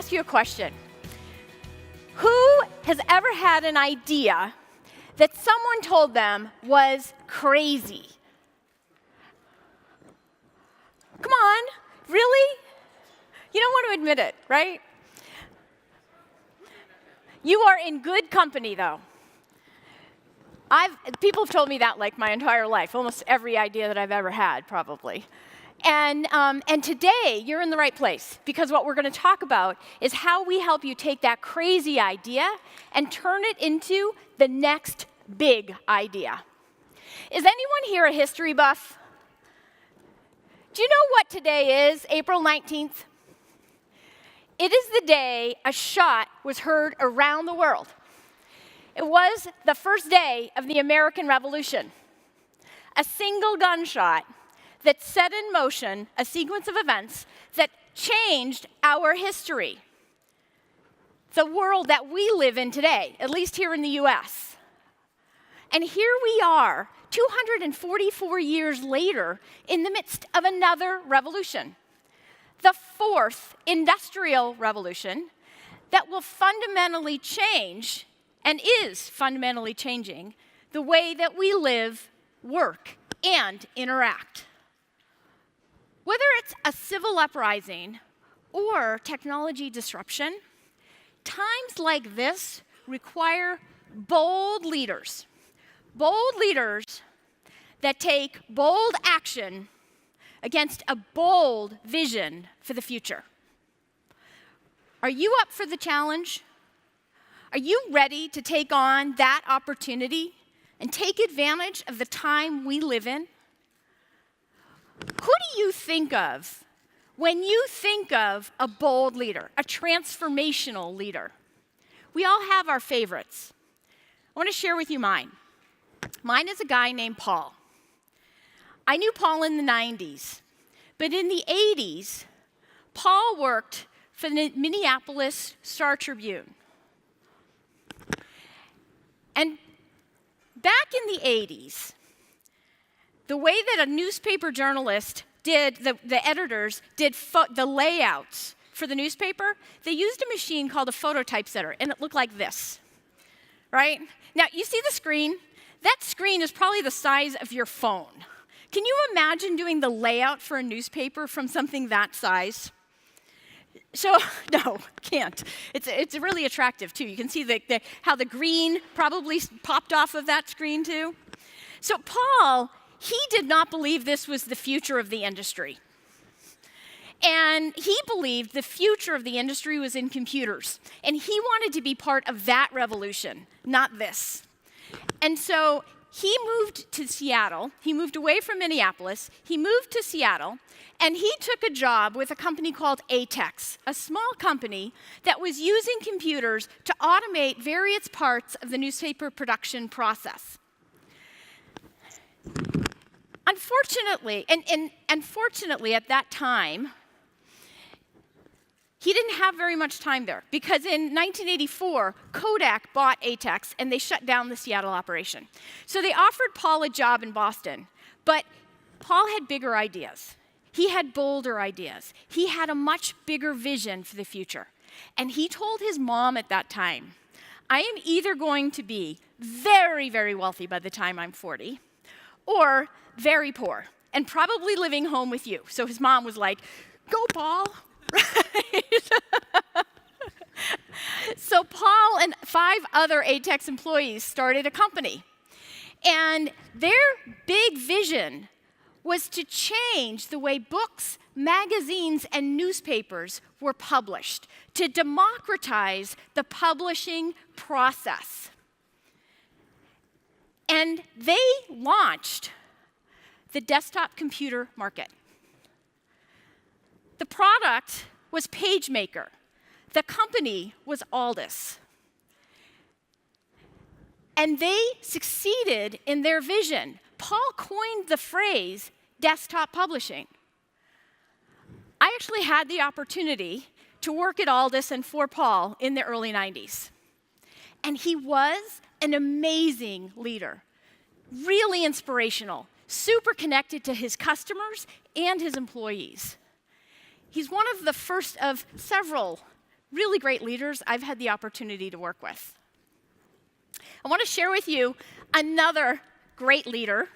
ask you a question. Who has ever had an idea that someone told them was crazy? Come on, really? You don't want to admit it, right? You are in good company, though. People have told me that like my entire life, almost every idea that I've ever had, probably. And today, you're in the right place, because what we're going to talk about is how we help you take that crazy idea and turn it into the next big idea. Is anyone here a history buff? Do you know what today is, April 19th? It is the day a shot was heard around the world. It was the first day of the American Revolution. A single gunshot that set in motion a sequence of events that changed our history. The world that we live in today, at least here in the US. And here we are, 244 years later, in the midst of another revolution. The fourth industrial revolution that will fundamentally change, and is fundamentally changing, the way that we live, work, and interact. Whether it's a civil uprising or technology disruption, times like this require bold leaders that take bold action against a bold vision for the future. Are you up for the challenge? Are you ready to take on that opportunity and take advantage of the time we live in? Who do you think of when you think of a bold leader, a transformational leader? We all have our favorites. I want to share with you mine. Mine is a guy named Paul. I knew Paul in the 90s, but in the 80s, Paul worked for the Minneapolis Star Tribune. And back in the 80s, the way that a newspaper journalist did, the editors did the layouts for the newspaper, they used a machine called a phototypesetter, and it looked like this, right? Now, you see the screen? That screen is probably the size of your phone. Can you imagine doing the layout for a newspaper from something that size? So, no, can't. It's really attractive, too. You can see how the green probably popped off of that screen, too. So Paul, he did not believe this was the future of the industry. And he believed the future of the industry was in computers. And he wanted to be part of that revolution, not this. And so he moved to Seattle. He moved away from Minneapolis. He moved to Seattle. And he took a job with a company called ATEX, a small company that was using computers to automate various parts of the newspaper production process. Unfortunately, and fortunately at that time, he didn't have very much time there, because in 1984, Kodak bought ATEX and they shut down the Seattle operation. So they offered Paul a job in Boston, but Paul had bigger ideas. He had bolder ideas. He had a much bigger vision for the future. And he told his mom at that time, I am either going to be very, very wealthy by the time I'm 40, or very poor, and probably living home with you. So his mom was like, go, Paul. Right? So Paul and 5 other ATEX employees started a company. And their big vision was to change the way books, magazines, and newspapers were published, to democratize the publishing process. And they launched the desktop computer market. The product was PageMaker. The company was Aldus. And they succeeded in their vision. Paul coined the phrase desktop publishing. I actually had the opportunity to work at Aldus and for Paul in the early 90s. And he was an amazing leader, really inspirational, super connected to his customers and his employees. He's one of the first of several really great leaders I've had the opportunity to work with. I want to share with you another great leader.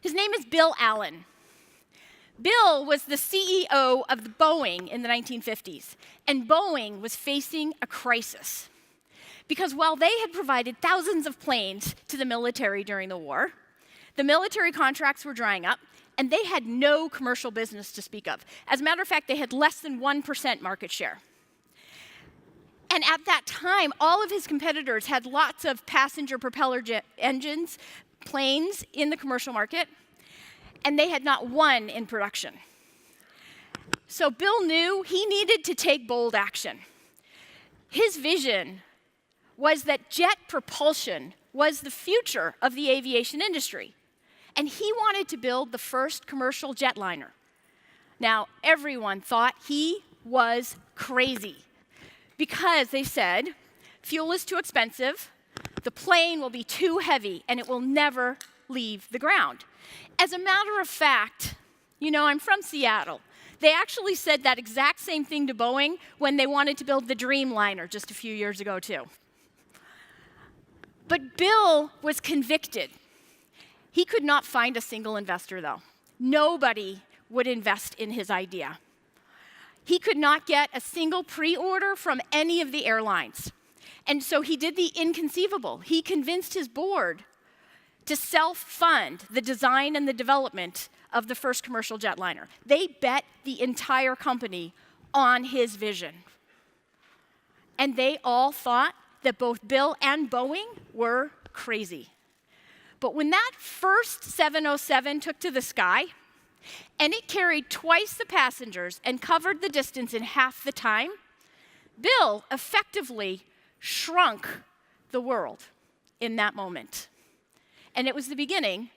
His name is Bill Allen. Bill was the CEO of Boeing in the 1950s, and Boeing was facing a crisis. Because while they had provided thousands of planes to the military during the war, the military contracts were drying up, and they had no commercial business to speak of. As a matter of fact, they had less than 1% market share. And at that time, all of his competitors had lots of passenger propeller jet engines, planes in the commercial market, and they had not one in production. So Bill knew he needed to take bold action. His vision was that jet propulsion was the future of the aviation industry, and he wanted to build the first commercial jetliner. Now, everyone thought he was crazy because they said, fuel is too expensive, the plane will be too heavy, and it will never leave the ground. As a matter of fact, you know, I'm from Seattle. They actually said that exact same thing to Boeing when they wanted to build the Dreamliner just a few years ago, too. But Bill was convicted. He could not find a single investor, though. Nobody would invest in his idea. He could not get a single pre-order from any of the airlines. And so he did the inconceivable. He convinced his board to self-fund the design and the development of the first commercial jetliner. They bet the entire company on his vision. And they all thought that both Bill and Boeing were crazy. But when that first 707 took to the sky, and it carried twice the passengers and covered the distance in half the time, Bill effectively shrunk the world in that moment. And it was the beginning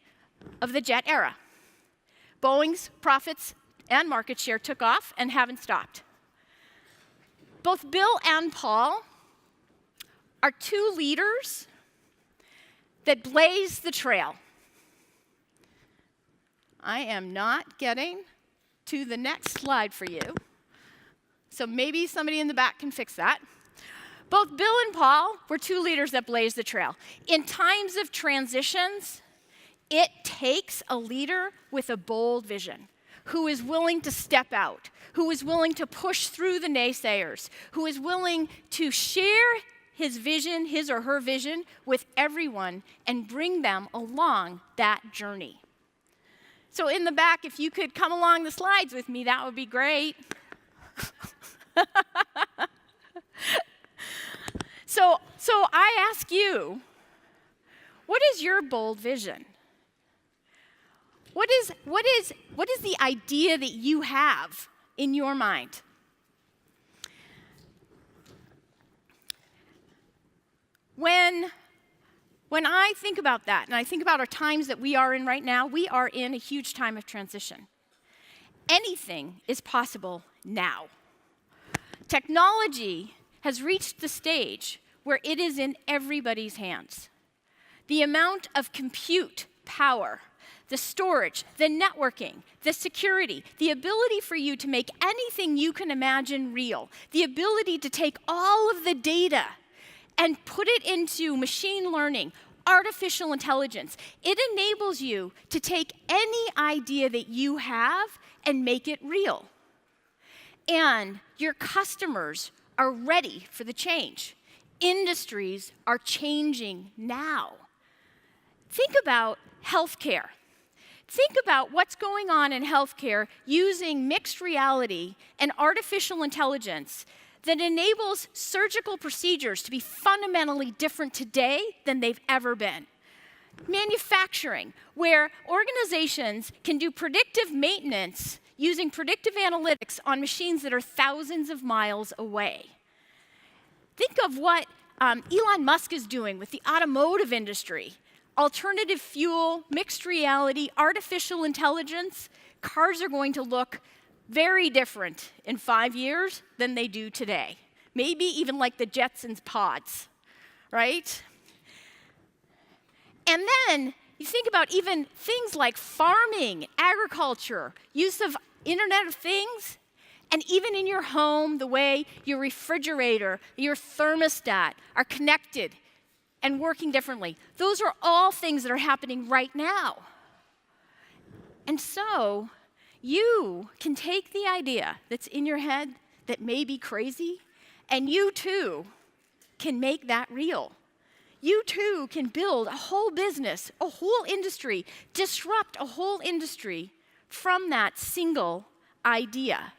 of the jet era. Boeing's profits and market share took off and haven't stopped. Both Bill and Paul are two leaders that blaze the trail. I am not getting to the next slide for you, so maybe somebody in the back can fix that. Both Bill and Paul were two leaders that blazed the trail. In times of transitions, it takes a leader with a bold vision, who is willing to step out, who is willing to push through the naysayers, who is willing to share his vision, his or her vision, with everyone and bring them along that journey. So in the back, if you could come along the slides with me, that would be great. So I ask you, what is your bold vision? What is the idea that you have in your mind? When I think about that, and I think about our times that we are in right now, we are in a huge time of transition. Anything is possible now. Technology has reached the stage where it is in everybody's hands. The amount of compute power, the storage, the networking, the security, the ability for you to make anything you can imagine real, the ability to take all of the data and put it into machine learning, artificial intelligence. It enables you to take any idea that you have and make it real. And your customers are ready for the change. Industries are changing now. Think about healthcare. Think about what's going on in healthcare using mixed reality and artificial intelligence that enables surgical procedures to be fundamentally different today than they've ever been. Manufacturing, where organizations can do predictive maintenance using predictive analytics on machines that are thousands of miles away. Think of what Elon Musk is doing with the automotive industry. Alternative fuel, mixed reality, artificial intelligence. Cars are going to look very different in 5 years than they do today. Maybe even like the Jetsons pods, right? And then you think about even things like farming, agriculture, use of Internet of Things. And even in your home, the way your refrigerator, your thermostat are connected and working differently. Those are all things that are happening right now. And so, you can take the idea that's in your head that may be crazy, and you too can make that real. You too can build a whole business, a whole industry, disrupt a whole industry from that single idea.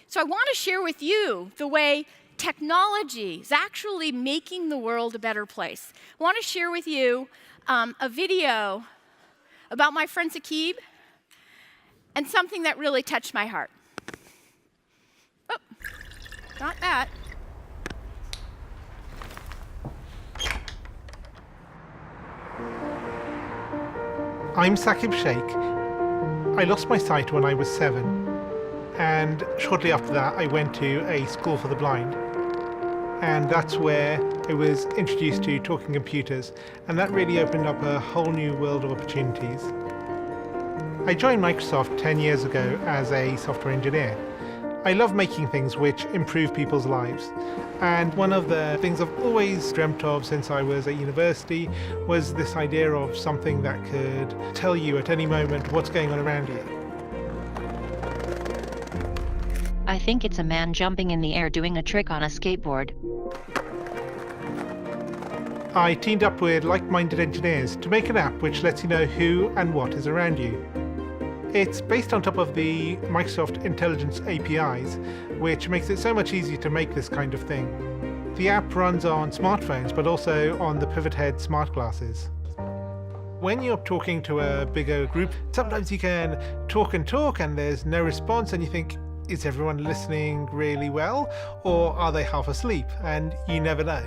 So I want to share with you the way technology is actually making the world a better place. I want to share with you a video about my friend Saqib and something that really touched my heart. Oh, not that. I'm Saqib Sheikh. I lost my sight when I was 7, and shortly after that I went to a school for the blind. And that's where I was introduced to talking computers, and that really opened up a whole new world of opportunities. I joined Microsoft 10 years ago as a software engineer. I love making things which improve people's lives. And one of the things I've always dreamt of since I was at university was this idea of something that could tell you at any moment what's going on around you. I think it's a man jumping in the air doing a trick on a skateboard. I teamed up with like-minded engineers to make an app which lets you know who and what is around you. It's based on top of the Microsoft Intelligence APIs, which makes it so much easier to make this kind of thing. The app runs on smartphones, but also on the Pivot Head smart glasses. When you're talking to a bigger group, sometimes you can talk and there's no response, and you think, is everyone listening really well, or are they half asleep? And you never know.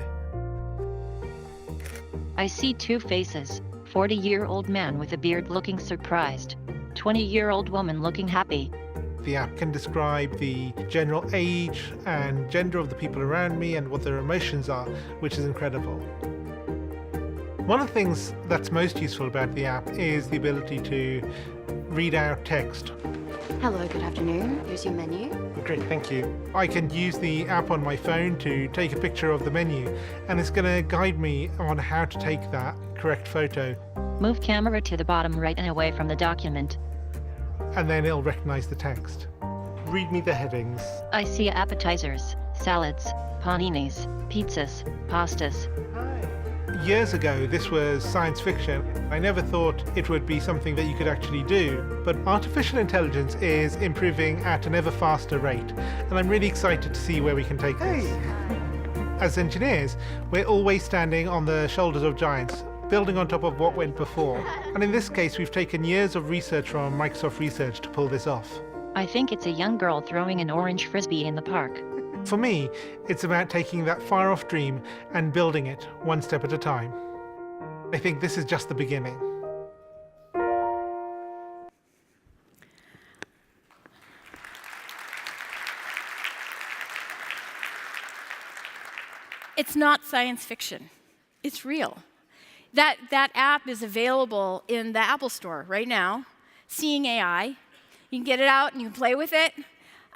I see two faces, 40-year-old man with a beard looking surprised, 20-year-old woman looking happy. The app can describe the general age and gender of the people around me and what their emotions are, which is incredible. One of the things that's most useful about the app is the ability to read out text. Hello, good afternoon. Here's your menu. Great, thank you. I can use the app on my phone to take a picture of the menu, and it's going to guide me on how to take that correct photo. Move camera to the bottom right and away from the document. And then it'll recognize the text. Read me the headings. I see appetizers, salads, paninis, pizzas, pastas. Years ago, this was science fiction. I never thought it would be something that you could actually do. But artificial intelligence is improving at an ever faster rate, and I'm really excited to see where we can take this. As engineers, we're always standing on the shoulders of giants, building on top of what went before. And in this case, we've taken years of research from Microsoft Research to pull this off. I think it's a young girl throwing an orange frisbee in the park. For me, it's about taking that far-off dream and building it one step at a time. I think this is just the beginning. It's not science fiction. It's real. That app is available in the Apple Store right now, Seeing AI. You can get it out and you can play with it.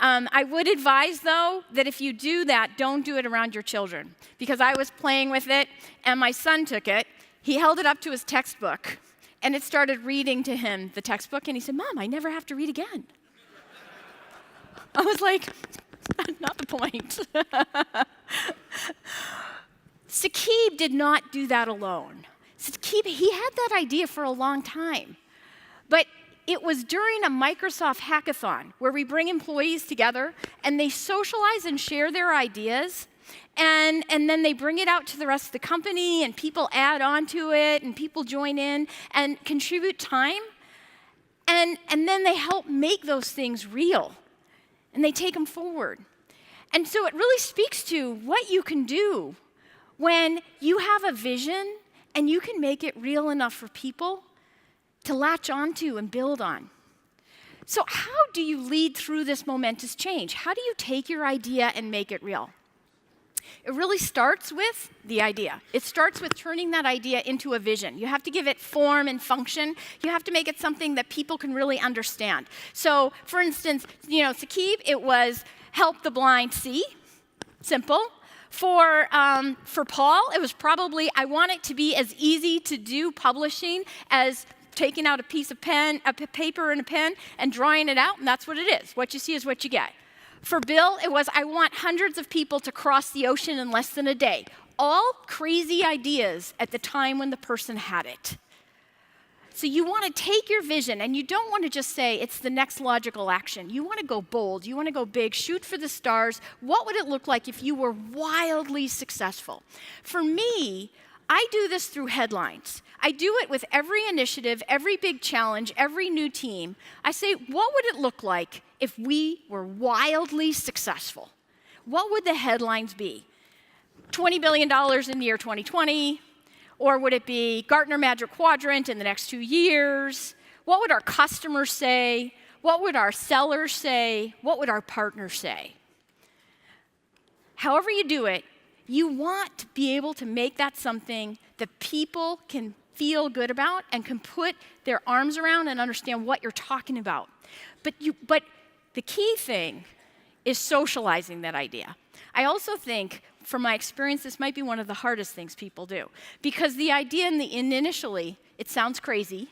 I would advise, though, that if you do that, don't do it around your children. Because I was playing with it, and my son took it. He held it up to his textbook, and it started reading to him the textbook, and he said, "Mom, I never have to read again." I was like, not the point. Saqib did not do that alone. Saqib, he had that idea for a long time. But it was during a Microsoft hackathon where we bring employees together and they socialize and share their ideas, and then they bring it out to the rest of the company, and people add on to it, and people join in and contribute time, and then they help make those things real, and they take them forward. And so it really speaks to what you can do when you have a vision and you can make it real enough for people to latch onto and build on. So how do you lead through this momentous change? How do you take your idea and make it real? It really starts with the idea. It starts with turning that idea into a vision. You have to give it form and function. You have to make it something that people can really understand. So, for instance, Saqib, it was help the blind see. Simple. For Paul, it was probably, I want it to be as easy to do publishing as taking out a piece of paper and a pen and drawing it out, and that's what it is. What you see is what you get. For Bill, it was, I want hundreds of people to cross the ocean in less than a day. All crazy ideas at the time when the person had it. So you want to take your vision, and you don't want to just say it's the next logical action. You want to go bold. You want to go big. Shoot for the stars. What would it look like if you were wildly successful? For me, I do this through headlines. I do it with every initiative, every big challenge, every new team. I say, what would it look like if we were wildly successful? What would the headlines be? $20 billion in the year 2020? Or would it be Gartner Magic Quadrant in the next 2 years? What would our customers say? What would our sellers say? What would our partners say? However you do it, you want to be able to make that something that people can feel good about and can put their arms around and understand what you're talking about. But the key thing is socializing that idea. I also think, from my experience, this might be one of the hardest things people do. Because the idea initially, it sounds crazy,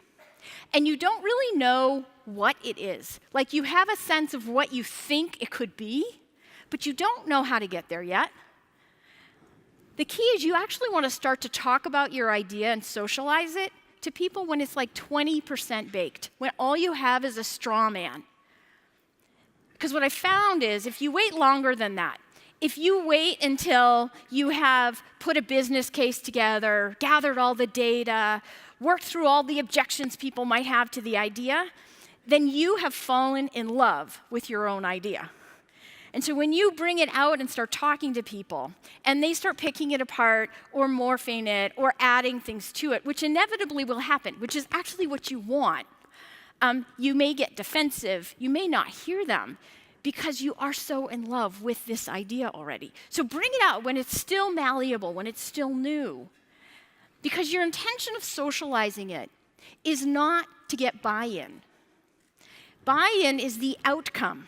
and you don't really know what it is. Like, you have a sense of what you think it could be, but you don't know how to get there yet. The key is you actually want to start to talk about your idea and socialize it to people when it's like 20% baked, when all you have is a straw man. Because what I found is if you wait longer than that, if you wait until you have put a business case together, gathered all the data, worked through all the objections people might have to the idea, then you have fallen in love with your own idea. And so when you bring it out and start talking to people, and they start picking it apart or morphing it or adding things to it, which inevitably will happen, which is actually what you want, you may get defensive, you may not hear them, because you are so in love with this idea already. So bring it out when it's still malleable, when it's still new. Because your intention of socializing it is not to get buy-in. Buy-in is the outcome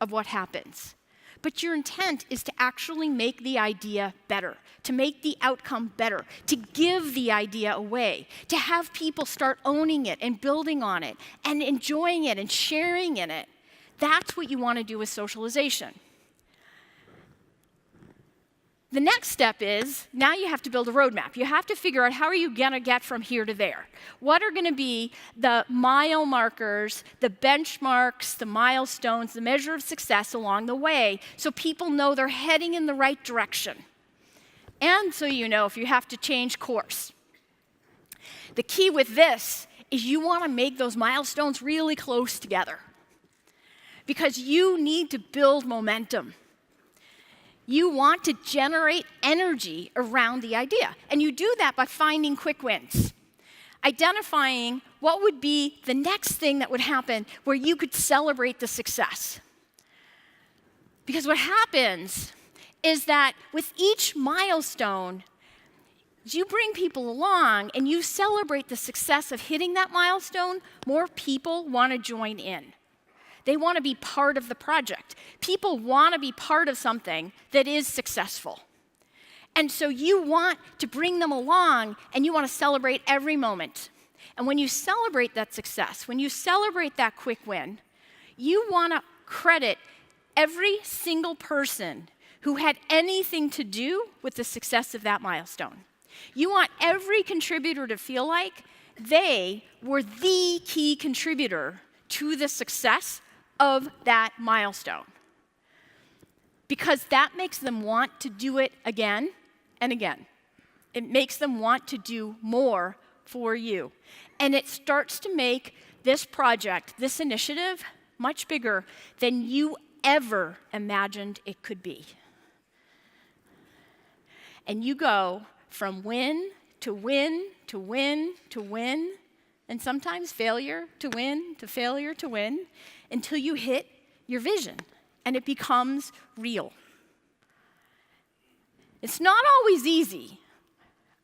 of what happens. But your intent is to actually make the idea better, to make the outcome better, to give the idea away, to have people start owning it and building on it and enjoying it and sharing in it. That's what you want to do with socialization. The next step is, now you have to build a roadmap. You have to figure out how are you going to get from here to there. What are going to be the mile markers, the benchmarks, the milestones, the measure of success along the way so people know they're heading in the right direction. And so you know if you have to change course. The key with this is you want to make those milestones really close together. Because you need to build momentum. You want to generate energy around the idea. And you do that by finding quick wins. Identifying what would be the next thing that would happen where you could celebrate the success. Because what happens is that with each milestone, you bring people along and you celebrate the success of hitting that milestone, more people want to join in. They want to be part of the project. People want to be part of something that is successful. And so you want to bring them along, and you want to celebrate every moment. And when you celebrate that success, when you celebrate that quick win, you want to credit every single person who had anything to do with the success of that milestone. You want every contributor to feel like they were the key contributor to the success of that milestone. Because that makes them want to do it again and again. It makes them want to do more for you. And it starts to make this project, this initiative, much bigger than you ever imagined it could be. And you go from win to win to win to win, and sometimes failure to win to failure to win, until you hit your vision and it becomes real. It's not always easy,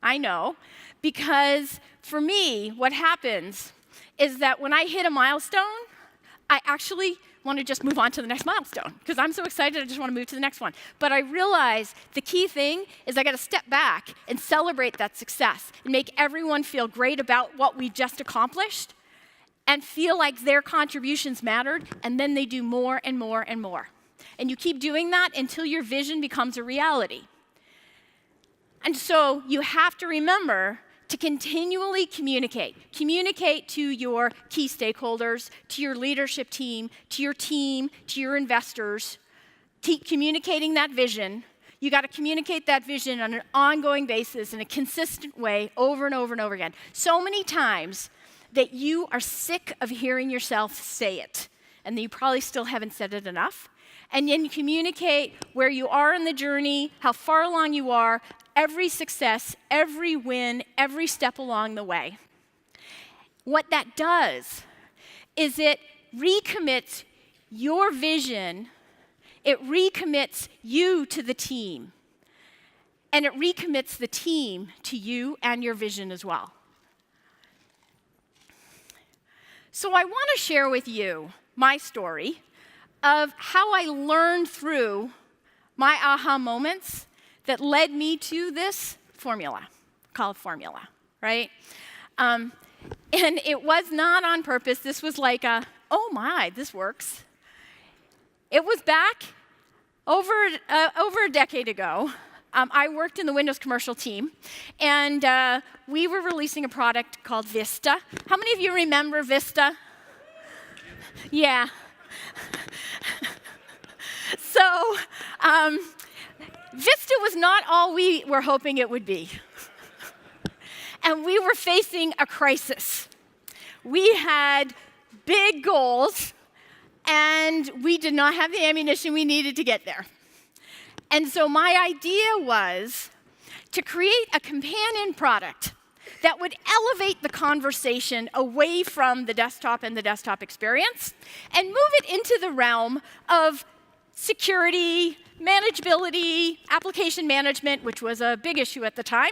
I know, because for me, what happens is that when I hit a milestone, I actually want to just move on to the next milestone because I'm so excited I just want to move to the next one. But I realize the key thing is I got to step back and celebrate that success and make everyone feel great about what we've just accomplished and feel like their contributions mattered, and then they do more and more and more. And you keep doing that until your vision becomes a reality. And so you have to remember to continually communicate. Communicate to your key stakeholders, to your leadership team, to your investors. Keep communicating that vision. You got to communicate that vision on an ongoing basis in a consistent way over and over and over again. So many times that you are sick of hearing yourself say it, and that you probably still haven't said it enough. And then you communicate where you are in the journey, how far along you are, every success, every win, every step along the way. What that does is it recommits your vision, it recommits you to the team, and it recommits the team to you and your vision as well. So I want to share with you my story of how I learned through my aha moments that led me to this formula, called formula, right? And it was not on purpose. This was like oh my, this works. It was back over a decade ago. I worked in the Windows commercial team, and we were releasing a product called Vista. How many of you remember Vista? Yeah. So, Vista was not all we were hoping it would be. And we were facing a crisis. We had big goals, and we did not have the ammunition we needed to get there. And so my idea was to create a companion product that would elevate the conversation away from the desktop and the desktop experience and move it into the realm of security, manageability, application management, which was a big issue at the time,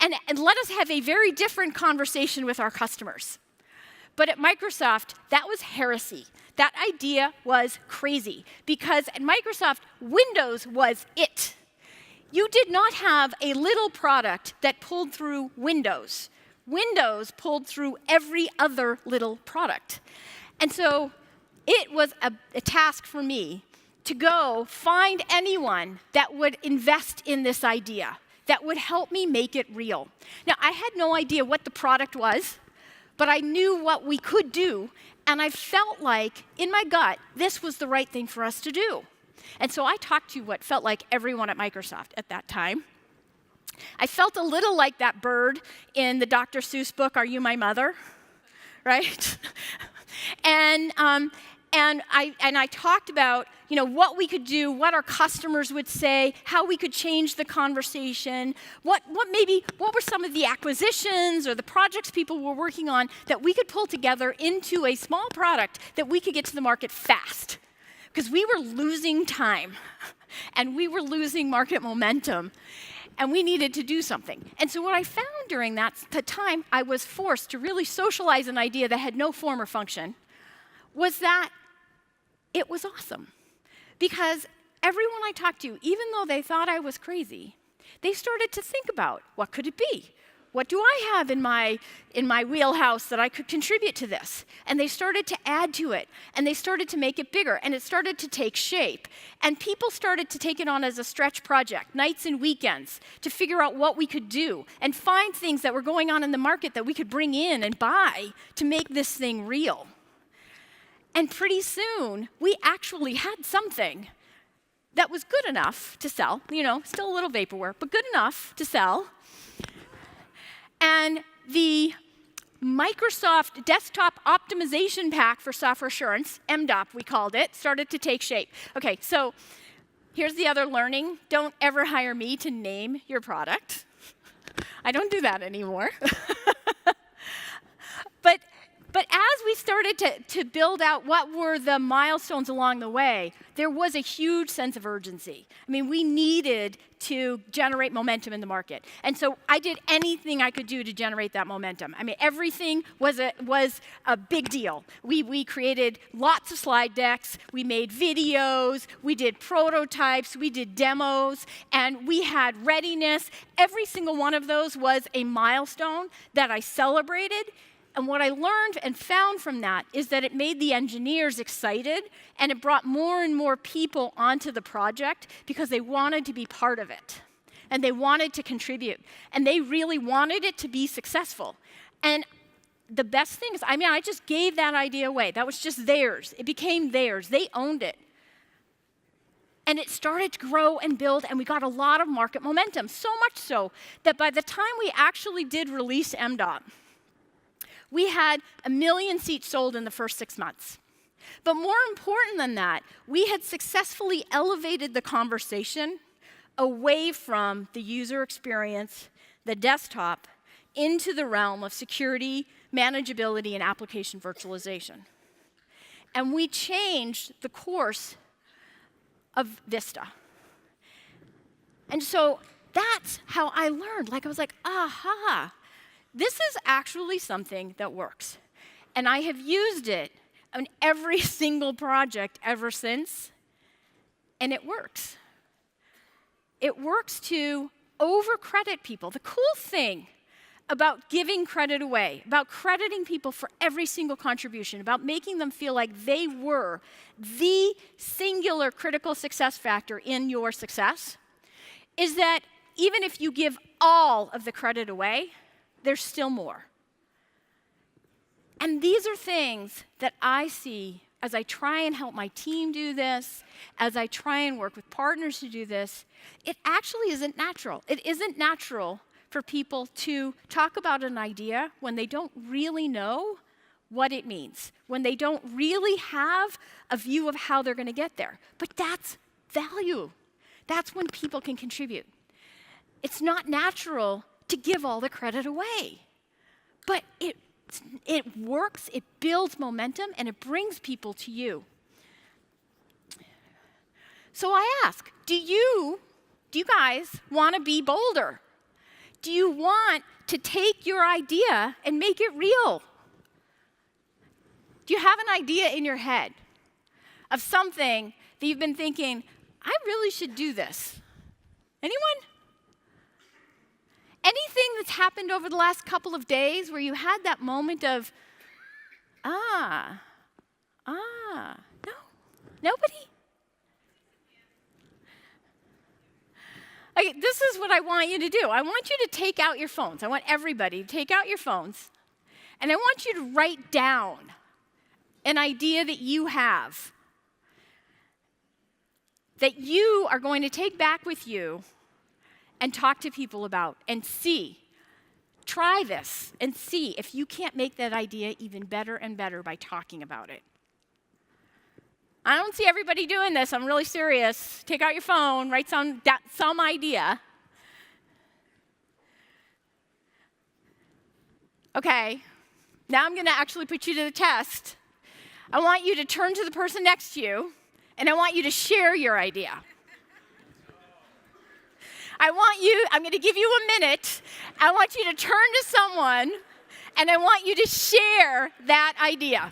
and let us have a very different conversation with our customers. But at Microsoft, that was heresy. That idea was crazy because at Microsoft, Windows was it. You did not have a little product that pulled through Windows. Windows pulled through every other little product. And so it was a task for me to go find anyone that would invest in this idea, that would help me make it real. Now, I had no idea what the product was, but I knew what we could do, and I felt like, in my gut, this was the right thing for us to do. And so I talked to what felt like everyone at Microsoft at that time. I felt a little like that bird in the Dr. Seuss book, Are You My Mother? Right? And I talked about, what we could do, what our customers would say, how we could change the conversation, what were some of the acquisitions or the projects people were working on that we could pull together into a small product that we could get to the market fast. Because we were losing time, and we were losing market momentum, and we needed to do something. And so what I found during that time, I was forced to really socialize an idea that had no form or function, was that it was awesome. Because everyone I talked to, even though they thought I was crazy, they started to think about, what could it be? What do I have in my wheelhouse that I could contribute to this? And they started to add to it, and they started to make it bigger, and it started to take shape. And people started to take it on as a stretch project, nights and weekends, to figure out what we could do and find things that were going on in the market that we could bring in and buy to make this thing real. And pretty soon, we actually had something that was good enough to sell, still a little vaporware, but good enough to sell. And the Microsoft Desktop Optimization Pack for Software Assurance, MDOP we called it, started to take shape. Okay, so here's the other learning. Don't ever hire me to name your product. I don't do that anymore. But But as we started to build out what were the milestones along the way, there was a huge sense of urgency. I mean, we needed to generate momentum in the market. And so I did anything I could do to generate that momentum. I mean, everything was a big deal. We created lots of slide decks, we made videos, we did prototypes, we did demos, and we had readiness. Every single one of those was a milestone that I celebrated. And what I learned and found from that is that it made the engineers excited, and it brought more and more people onto the project because they wanted to be part of it, and they wanted to contribute, and they really wanted it to be successful. And the best thing is, I mean, I just gave that idea away. That was just theirs. It became theirs. They owned it. And it started to grow and build, and we got a lot of market momentum, so much so that by the time we actually did release MDOT, we had 1 million seats sold in the first 6 months. But more important than that, we had successfully elevated the conversation away from the user experience, the desktop, into the realm of security, manageability, and application virtualization. And we changed the course of Vista. And so that's how I learned. Like, I was like, aha. This is actually something that works. And I have used it on every single project ever since, and it works. It works to over-credit people. The cool thing about giving credit away, about crediting people for every single contribution, about making them feel like they were the singular critical success factor in your success, is that even if you give all of the credit away, there's still more. And these are things that I see as I try and help my team do this, as I try and work with partners to do this. It actually isn't natural. It isn't natural for people to talk about an idea when they don't really know what it means, when they don't really have a view of how they're going to get there. But that's value. That's when people can contribute. It's not natural to give all the credit away. But it works, it builds momentum, and it brings people to you. So I ask, do you guys want to be bolder? Do you want to take your idea and make it real? Do you have an idea in your head of something that you've been thinking, I really should do this? Anyone? Anything that's happened over the last couple of days where you had that moment of, no? Nobody? Okay, this is what I want you to do. I want you to take out your phones. I want everybody to take out your phones, and I want you to write down an idea that you have, that you are going to take back with you and talk to people about and see. Try this and see if you can't make that idea even better and better by talking about it. I don't see everybody doing this. I'm really serious. Take out your phone, write some idea. Okay, now I'm going to actually put you to the test. I want you to turn to the person next to you, and I want you to share your idea. I'm going to give you a minute. I want you to turn to someone, and I want you to share that idea.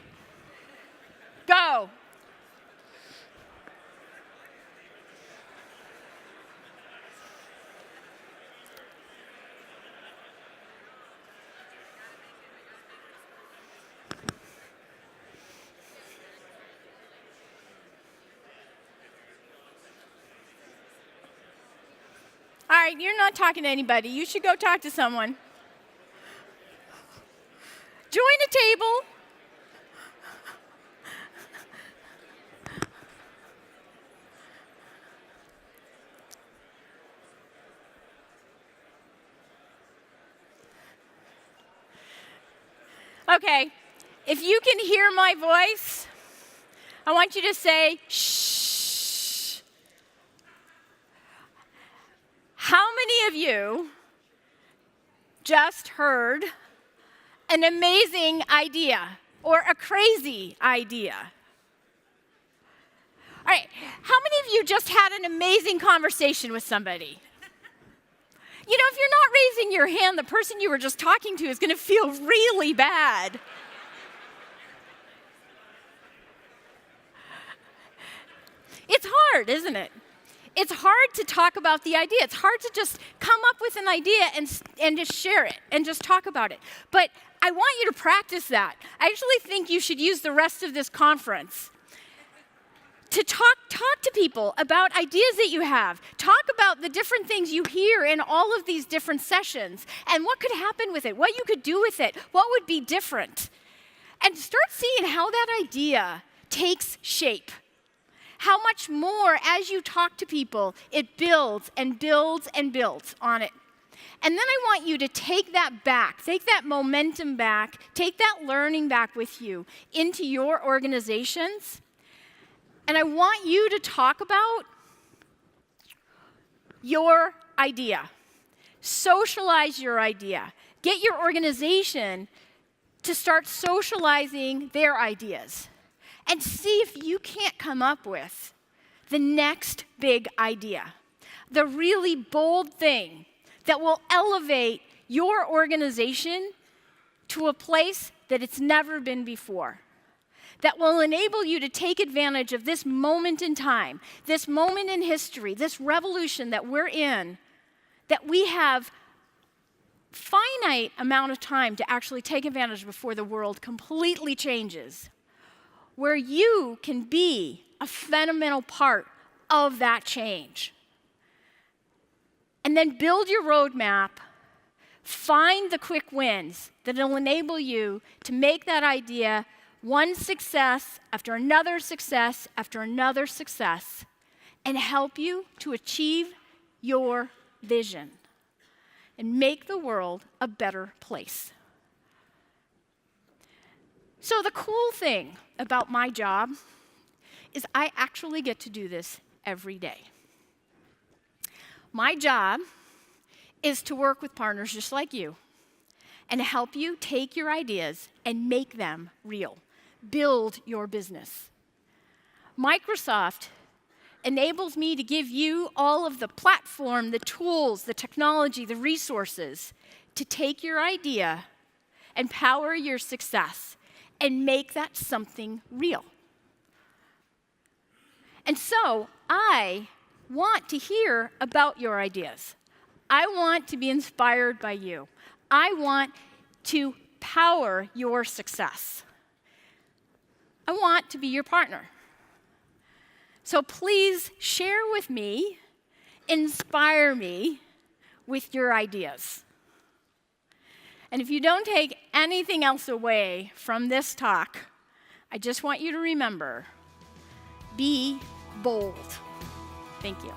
Go. All right, you're not talking to anybody. You should go talk to someone. Join a table. Okay, if you can hear my voice, I want you to say, shh. How many of you just heard an amazing idea or a crazy idea? All right, how many of you just had an amazing conversation with somebody? You know, if you're not raising your hand, the person you were just talking to is going to feel really bad. It's hard, isn't it? It's hard to talk about the idea. It's hard to just come up with an idea and just share it and just talk about it. But I want you to practice that. I actually think you should use the rest of this conference to talk to people about ideas that you have. Talk about the different things you hear in all of these different sessions and what could happen with it, what you could do with it, what would be different. And start seeing how that idea takes shape. How much more, as you talk to people, it builds and builds and builds on it. And then I want you to take that back, take that momentum back, take that learning back with you into your organizations. And I want you to talk about your idea. Socialize your idea. Get your organization to start socializing their ideas. And see if you can't come up with the next big idea, the really bold thing that will elevate your organization to a place that it's never been before, that will enable you to take advantage of this moment in time, this moment in history, this revolution that we're in, that we have finite amount of time to actually take advantage before the world completely changes, where you can be a fundamental part of that change. And then build your roadmap, find the quick wins that will enable you to make that idea one success after another success after another success, and help you to achieve your vision and make the world a better place. So the cool thing about my job is I actually get to do this every day. My job is to work with partners just like you and help you take your ideas and make them real. Build your business. Microsoft enables me to give you all of the platform, the tools, the technology, the resources to take your idea and power your success and make that something real. And so I want to hear about your ideas. I want to be inspired by you. I want to power your success. I want to be your partner. So please share with me, inspire me with your ideas. And if you don't take anything else away from this talk, I just want you to remember, be bold. Thank you.